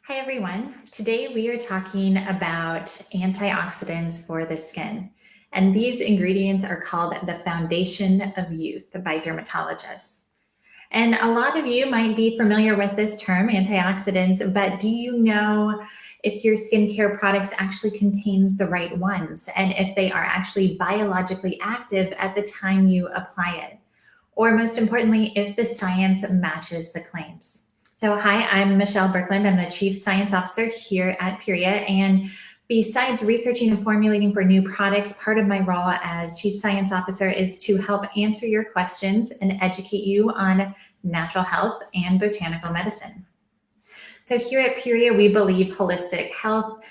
Hi everyone. Today we are talking about antioxidants for the skin. And these ingredients are called the Foundation of Youth by dermatologists. And a lot of you might be familiar with this term, antioxidants, but do you know if your skincare products actually contains the right ones and if they are actually biologically active at the time you apply it? Or most importantly, if the science matches the claims. So, hi, I'm Michelle Berkland. I'm the Chief Science Officer here at Puria. And besides researching and formulating for new products, part of my role as Chief Science Officer is to help answer your questions and educate you on natural health and botanical medicine. So, here at Puria, we believe holistic health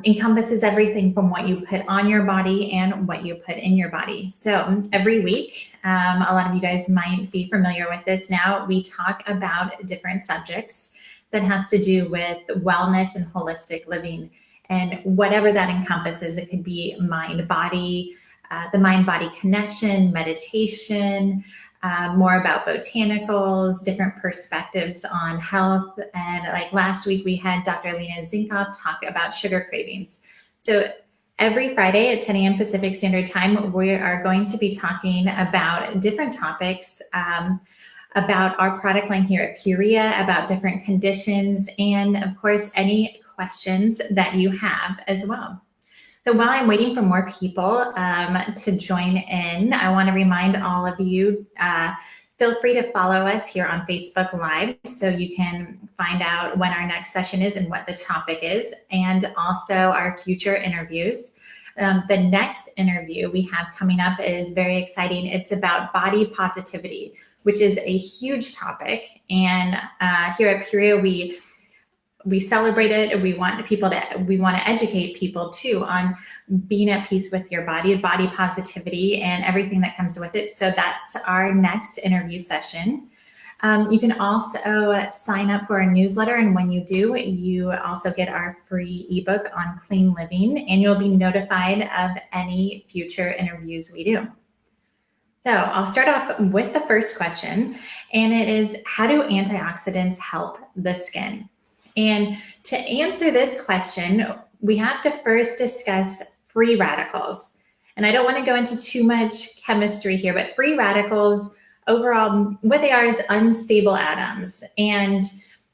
encompasses everything from what you put on your body and what you put in your body. So every week, a lot of you guys might be familiar with this now, we talk about different subjects that has to do with wellness and holistic living. And whatever that encompasses, it could be mind-body, the mind-body connection, meditation, more about botanicals, different perspectives on health. And like last week, we had Dr. Lena Zinkoff talk about sugar cravings. So every Friday at 10 a.m. Pacific Standard Time, we are going to be talking about different topics about our product line here at Puria, about different conditions, and of course, any questions that you have as well. So while I'm waiting for more people to join in, I want to remind all of you, feel free to follow us here on Facebook Live so you can find out when our next session is and what the topic is, and also our future interviews. The next interview we have coming up is very exciting. It's about body positivity, which is a huge topic. And here at Puria, we celebrate it. We want to educate people too on being at peace with your body positivity, and everything that comes with it. So that's our next interview session. You can also sign up for our newsletter, and when you do, you also get our free ebook on clean living, and you'll be notified of any future interviews we do. So I'll start off with the first question, and it is, how do antioxidants help the skin? And to answer this question, we have to first discuss free radicals. And I don't want to go into too much chemistry here, but free radicals, overall, what they are is unstable atoms. And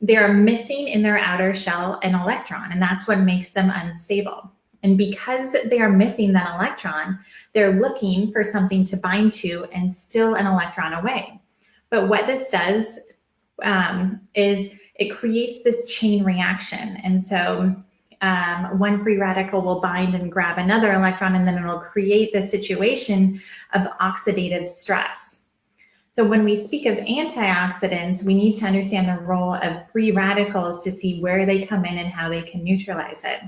they're missing in their outer shell an electron, and that's what makes them unstable. And because they are missing that electron, they're looking for something to bind to and steal an electron away. But what this does is it creates this chain reaction. And so one free radical will bind and grab another electron, and then it'll create this situation of oxidative stress. So when we speak of antioxidants, we need to understand the role of free radicals to see where they come in and how they can neutralize it.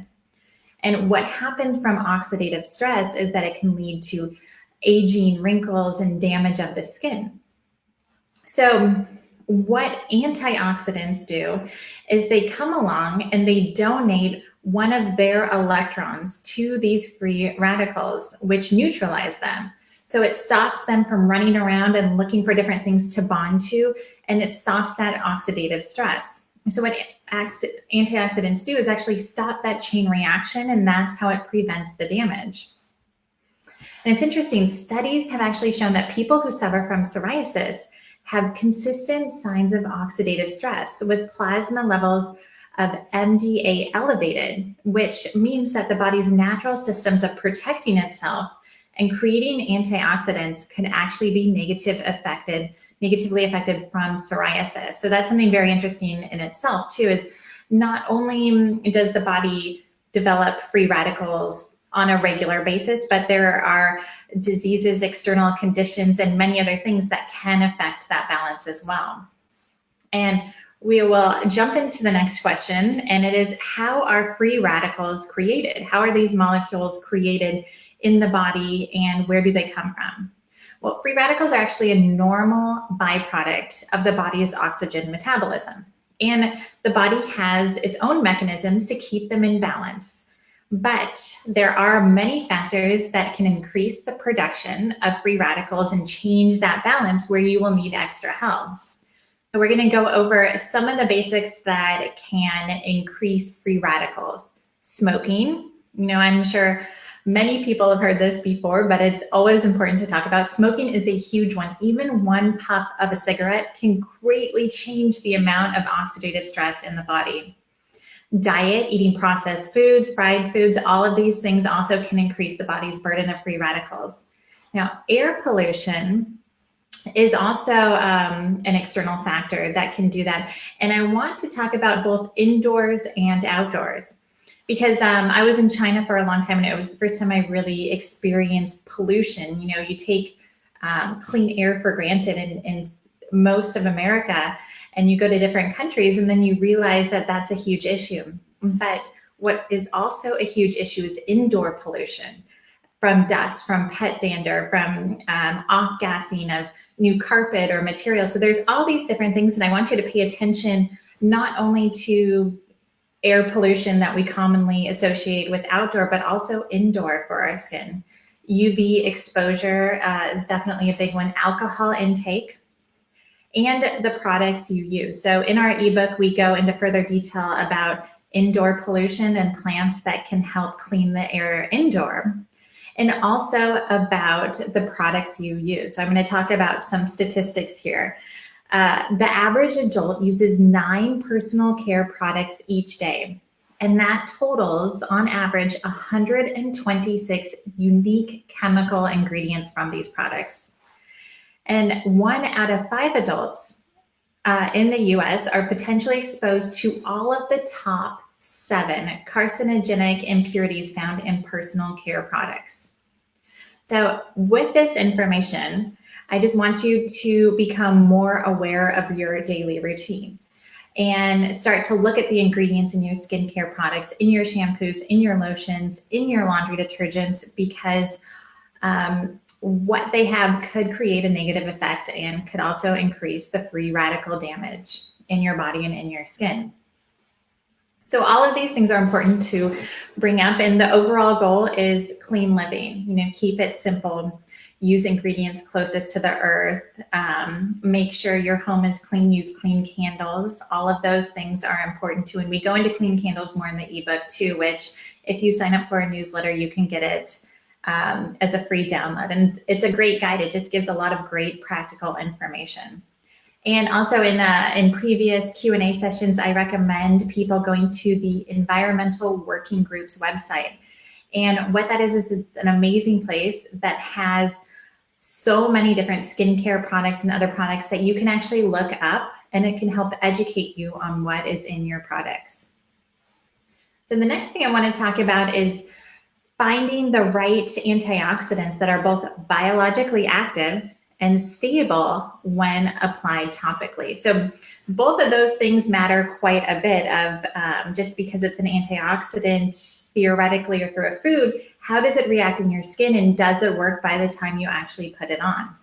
And what happens from oxidative stress is that it can lead to aging, wrinkles, and damage of the skin. So what antioxidants do is they come along and they donate one of their electrons to these free radicals, which neutralize them. So it stops them from running around and looking for different things to bond to, and it stops that oxidative stress. So what antioxidants do is actually stop that chain reaction, and that's how it prevents the damage. And it's interesting, studies have actually shown that people who suffer from psoriasis have consistent signs of oxidative stress with plasma levels of MDA elevated, which means that the body's natural systems of protecting itself and creating antioxidants could actually be negatively affected from psoriasis. So that's something very interesting in itself too, is not only does the body develop free radicals on a regular basis, but there are diseases, external conditions, and many other things that can affect that balance as well. And we will jump into the next question, and it is, how are free radicals created? How are these molecules created in the body, and where do they come from? Well, free radicals are actually a normal byproduct of the body's oxygen metabolism. And the body has its own mechanisms to keep them in balance. But there are many factors that can increase the production of free radicals and change that balance where you will need extra help. We're going to go over some of the basics that can increase free radicals. Smoking, I'm sure many people have heard this before, but it's always important to talk about. Smoking is a huge one. Even one puff of a cigarette can greatly change the amount of oxidative stress in the body. Diet, eating processed foods, fried foods, all of these things also can increase the body's burden of free radicals. Now, air pollution is also an external factor that can do that. And I want to talk about both indoors and outdoors because I was in China for a long time and it was the first time I really experienced pollution. You take clean air for granted in most of America, and you go to different countries and then you realize that that's a huge issue. But what is also a huge issue is indoor pollution. From dust, from pet dander, from off-gassing of new carpet or material. So there's all these different things, and I want you to pay attention not only to air pollution that we commonly associate with outdoor, but also indoor for our skin. UV exposure is definitely a big one. Alcohol intake and the products you use. So in our ebook, we go into further detail about indoor pollution and plants that can help clean the air indoor, and also about the products you use. So I'm going to talk about some statistics here. The average adult uses 9 personal care products each day, and that totals, on average, 126 unique chemical ingredients from these products. And 1 out of 5 adults in the US are potentially exposed to all of the top 7 carcinogenic impurities found in personal care products. So with this information, I just want you to become more aware of your daily routine and start to look at the ingredients in your skincare products, in your shampoos, in your lotions, in your laundry detergents, because what they have could create a negative effect and could also increase the free radical damage in your body and in your skin. So all of these things are important to bring up, and the overall goal is clean living. Keep it simple, use ingredients closest to the earth, make sure your home is clean, use clean candles. All of those things are important too. And we go into clean candles more in the ebook too, which if you sign up for a newsletter, you can get it as a free download. And it's a great guide. It just gives a lot of great practical information. And also in previous Q&A sessions, I recommend people going to the Environmental Working Group's website. And what that is it's an amazing place that has so many different skincare products and other products that you can actually look up, and it can help educate you on what is in your products. So the next thing I want to talk about is finding the right antioxidants that are both biologically active and stable when applied topically. So both of those things matter quite a bit of just because it's an antioxidant theoretically or through a food, how does it react in your skin, and does it work by the time you actually put it on?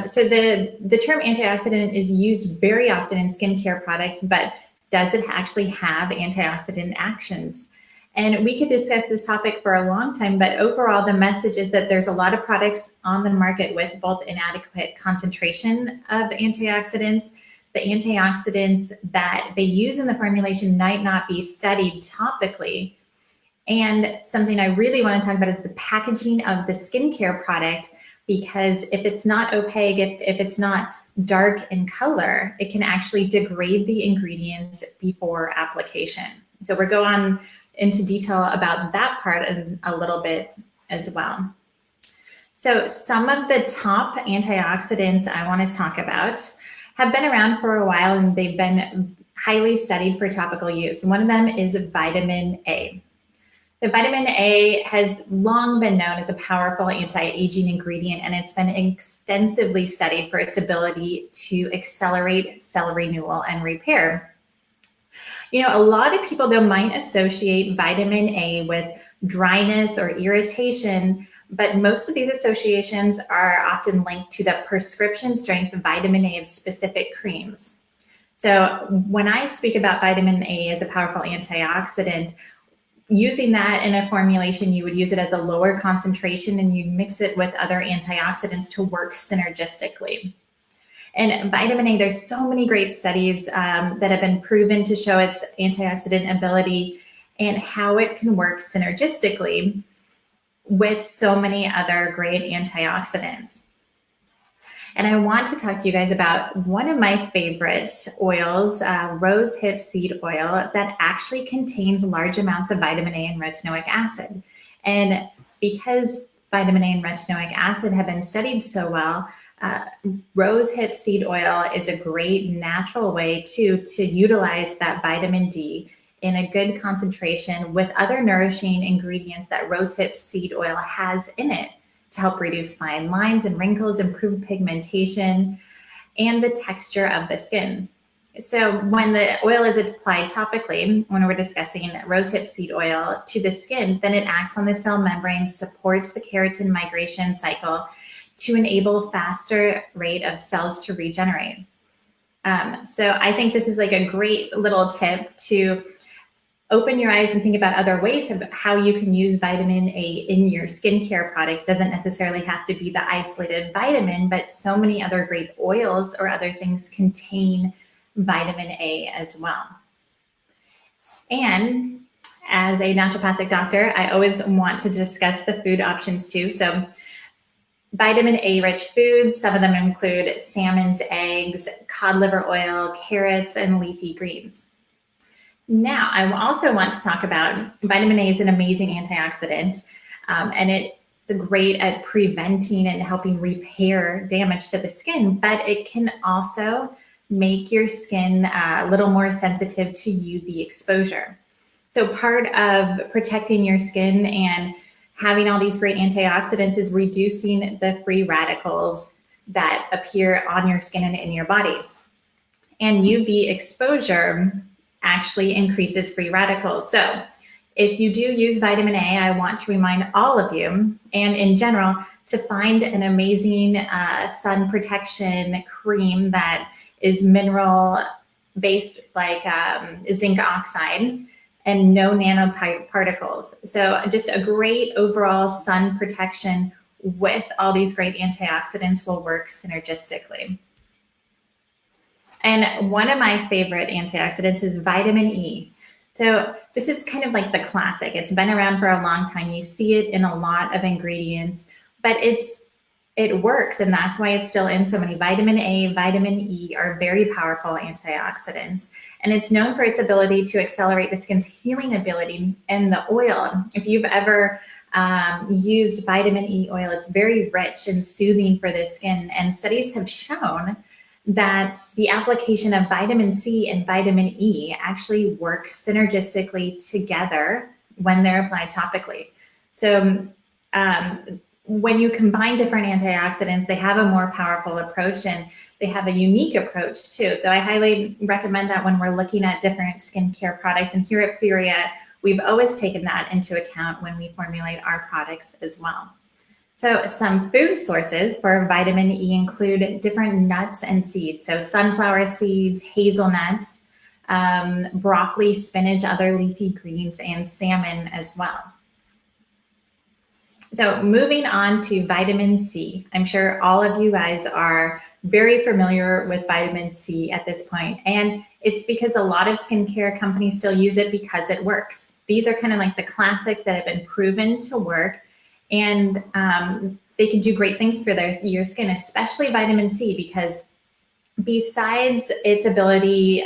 So the term antioxidant is used very often in skincare products, but does it actually have antioxidant actions? And we could discuss this topic for a long time, but overall the message is that there's a lot of products on the market with both inadequate concentration of antioxidants. The antioxidants that they use in the formulation might not be studied topically. And something I really want to talk about is the packaging of the skincare product, because if it's not opaque, if it's not dark in color, it can actually degrade the ingredients before application. So we're going into detail about that part in a little bit as well. So some of the top antioxidants I want to talk about have been around for a while, and they've been highly studied for topical use. One of them is vitamin A. So vitamin A has long been known as a powerful anti-aging ingredient, and it's been extensively studied for its ability to accelerate cell renewal and repair. A lot of people, though, might associate vitamin A with dryness or irritation, but most of these associations are often linked to the prescription strength of vitamin A of specific creams. So when I speak about vitamin A as a powerful antioxidant, using that in a formulation, you would use it as a lower concentration and you'd mix it with other antioxidants to work synergistically. And vitamin A, there's so many great studies that have been proven to show its antioxidant ability and how it can work synergistically with so many other great antioxidants. And I want to talk to you guys about one of my favorite oils, rose hip seed oil, that actually contains large amounts of vitamin A and retinoic acid. And because vitamin A and retinoic acid have been studied so well, rose hip seed oil is a great natural way to utilize that vitamin D in a good concentration with other nourishing ingredients that rose hip seed oil has in it to help reduce fine lines and wrinkles, improve pigmentation, and the texture of the skin. So when the oil is applied topically, when we're discussing rose hip seed oil to the skin, then it acts on the cell membrane, supports the keratin migration cycle to enable faster rate of cells to regenerate. So I think this is like a great little tip to open your eyes and think about other ways of how you can use vitamin A in your skincare product. It doesn't necessarily have to be the isolated vitamin, but so many other great oils or other things contain vitamin A as well. And as a naturopathic doctor, I always want to discuss the food options too. So vitamin A rich foods, some of them include salmon's eggs, cod liver oil, carrots, and leafy greens. Now, I also want to talk about vitamin A is an amazing antioxidant, and it's great at preventing and helping repair damage to the skin, but it can also make your skin a little more sensitive to UV exposure. So part of protecting your skin and having all these great antioxidants is reducing the free radicals that appear on your skin and in your body. And UV exposure actually increases free radicals. So if you do use vitamin A, I want to remind all of you, and in general, to find an amazing sun protection cream that is mineral based, like zinc oxide, and no nanoparticles. So just a great overall sun protection with all these great antioxidants will work synergistically. And one of my favorite antioxidants is vitamin E. So this is kind of like the classic. It's been around for a long time. You see it in a lot of ingredients, but it works, and that's why it's still in so many. Vitamin A, vitamin E are very powerful antioxidants, and it's known for its ability to accelerate the skin's healing ability. And the oil, if you've ever used vitamin E oil, it's very rich and soothing for the skin, and studies have shown that the application of vitamin C and vitamin E actually works synergistically together when they're applied topically. So when you combine different antioxidants, they have a more powerful approach, and they have a unique approach too. So I highly recommend that when we're looking at different skincare products. And here at Pyrea, we've always taken that into account when we formulate our products as well. So some food sources for vitamin E include different nuts and seeds. So sunflower seeds, hazelnuts, broccoli, spinach, other leafy greens, and salmon as well. So moving on to vitamin C. I'm sure all of you guys are very familiar with vitamin C at this point, and it's because a lot of skincare companies still use it because it works. These are kind of like the classics that have been proven to work, and they can do great things for your skin, especially vitamin C, because besides its ability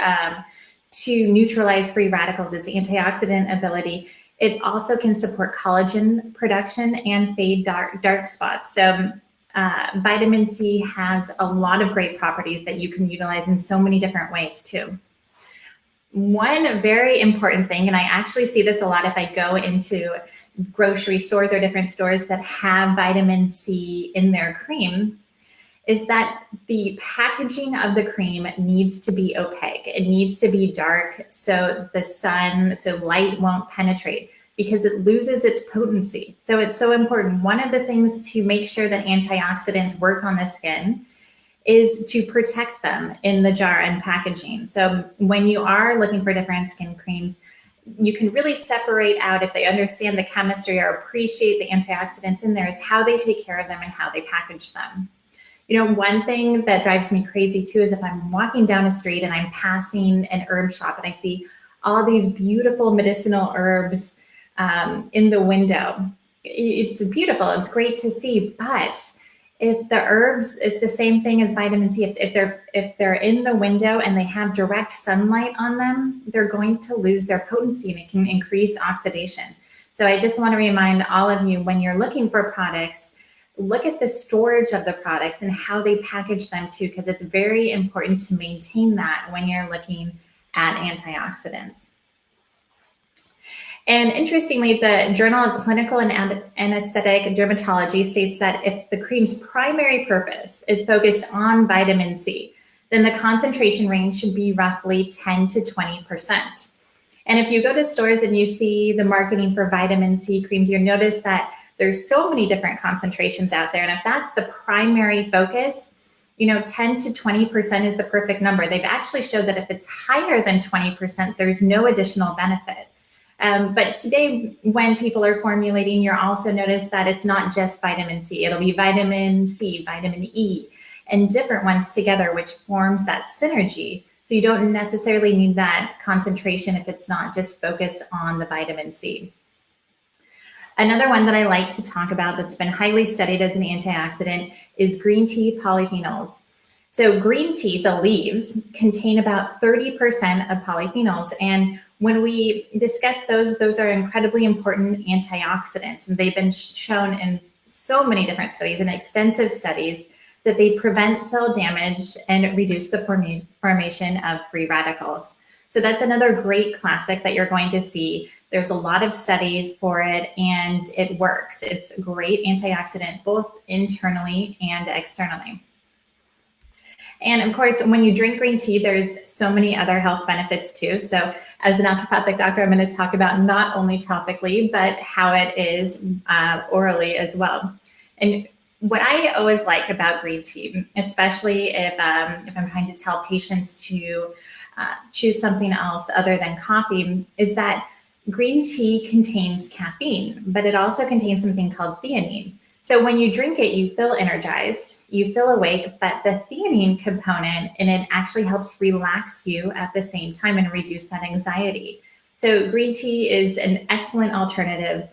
to neutralize free radicals, its antioxidant ability, it also can support collagen production and fade dark spots. So vitamin C has a lot of great properties that you can utilize in so many different ways too. One very important thing, and I actually see this a lot if I go into grocery stores or different stores that have vitamin C in their cream, is that the packaging of the cream needs to be opaque. It needs to be dark so light won't penetrate, because it loses its potency. So it's so important. One of the things to make sure that antioxidants work on the skin is to protect them in the jar and packaging. So when you are looking for different skin creams, you can really separate out, if they understand the chemistry or appreciate the antioxidants in there, is how they take care of them and how they package them. One thing that drives me crazy too is if I'm walking down a street and I'm passing an herb shop and I see all these beautiful medicinal herbs in the window. It's beautiful. It's great to see. But if the herbs, it's the same thing as vitamin C. If they're in the window and they have direct sunlight on them, they're going to lose their potency and it can increase oxidation. So I just want to remind all of you, when you're looking for products, look at the storage of the products and how they package them too, because it's very important to maintain that when you're looking at antioxidants. And interestingly, the Journal of Clinical and Anesthetic Dermatology states that if the cream's primary purpose is focused on vitamin C, then the concentration range should be roughly 10 to 20%. And if you go to stores and you see the marketing for vitamin C creams, you'll notice that there's so many different concentrations out there. And if that's the primary focus, 10 to 20% is the perfect number. They've actually showed that if it's higher than 20%, there's no additional benefit. But today, when people are formulating, you'll also notice that it's not just vitamin C. It'll be vitamin C, vitamin E, and different ones together, which forms that synergy. So you don't necessarily need that concentration if it's not just focused on the vitamin C. Another one that I like to talk about that's been highly studied as an antioxidant is green tea polyphenols. So green tea, the leaves, contain about 30% of polyphenols. And when we discuss those are incredibly important antioxidants. And they've been shown in so many different studies and extensive studies that they prevent cell damage and reduce the formation of free radicals. So that's another great classic that you're going to see. There's a lot of studies for it and it works. It's a great antioxidant, both internally and externally. And of course, when you drink green tea, there's so many other health benefits too. So as a naturopathic doctor, I'm going to talk about not only topically, but how it is orally as well. And what I always like about green tea, especially if I'm trying to tell patients to choose something else other than coffee, is that green tea contains caffeine, but it also contains something called theanine. So when you drink it, you feel energized, you feel awake, but the theanine component in it actually helps relax you at the same time and reduce that anxiety. So green tea is an excellent alternative,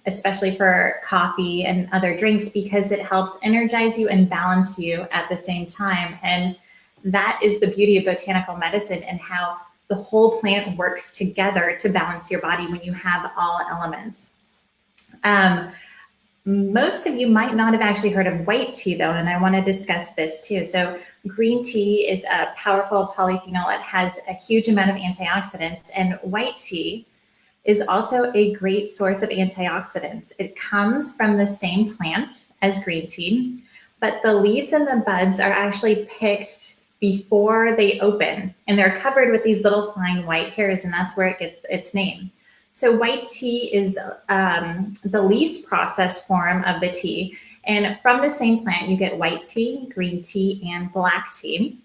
especially for coffee and other drinks, because it helps energize you and balance you at the same time. And that is the beauty of botanical medicine and how the whole plant works together to balance your body when you have all elements. Most of you might not have actually heard of white tea though, and I want to discuss this too. So green tea is a powerful polyphenol. It has a huge amount of antioxidants, and white tea is also a great source of antioxidants. It comes from the same plant as green tea, but the leaves and the buds are actually picked before they open, and they're covered with these little fine white hairs, and that's where it gets its name. So white tea is the least processed form of the tea. And from the same plant, you get white tea, green tea, and black tea.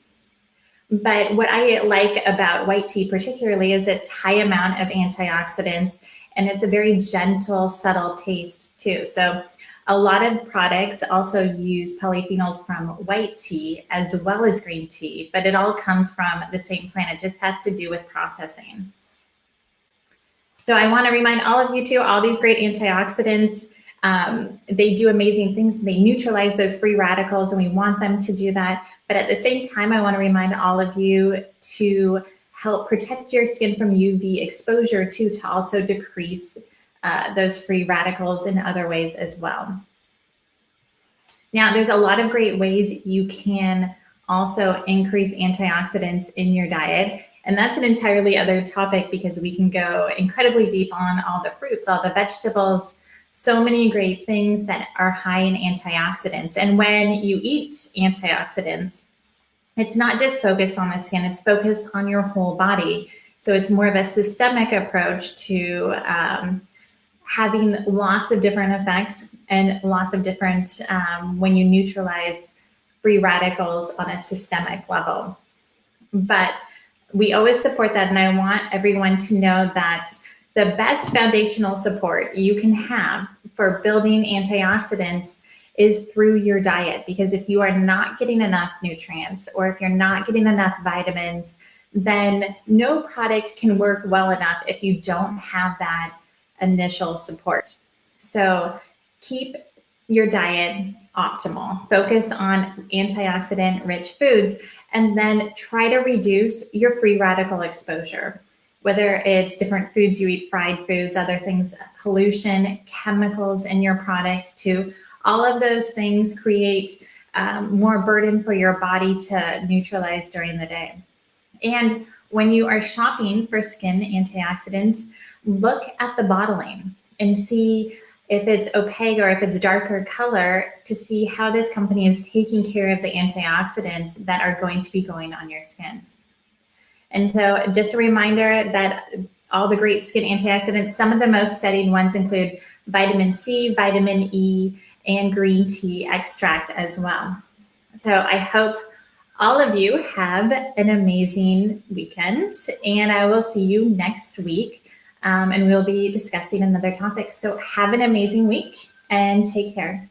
But what I like about white tea particularly is its high amount of antioxidants, and it's a very gentle, subtle taste too. So a lot of products also use polyphenols from white tea as well as green tea, but it all comes from the same plant. It just has to do with processing. So I want to remind all of you too, all these great antioxidants, they do amazing things. They neutralize those free radicals, and we want them to do that. But at the same time, I want to remind all of you to help protect your skin from UV exposure too, to also decrease those free radicals in other ways as well. Now, there's a lot of great ways you can also increase antioxidants in your diet. And that's an entirely other topic, because we can go incredibly deep on all the fruits, all the vegetables, so many great things that are high in antioxidants. And when you eat antioxidants, it's not just focused on the skin, it's focused on your whole body. So it's more of a systemic approach to having lots of different effects and lots of different, when you neutralize free radicals on a systemic level. But we always support that, and I want everyone to know that the best foundational support you can have for building antioxidants is through your diet. Because if you are not getting enough nutrients or if you're not getting enough vitamins, then no product can work well enough if you don't have that initial support. So keep your diet optimal. Focus on antioxidant rich foods, and then try to reduce your free radical exposure. Whether it's different foods you eat, fried foods, other things, pollution, chemicals in your products too, all of those things create more burden for your body to neutralize during the day. And when you are shopping for skin antioxidants, look at the bottling and see if it's opaque or if it's darker color, to see how this company is taking care of the antioxidants that are going to be going on your skin. And so just a reminder that all the great skin antioxidants, some of the most studied ones include vitamin C, vitamin E, and green tea extract as well. So I hope all of you have an amazing weekend, and I will see you next week, and we'll be discussing another topic. So have an amazing week and take care.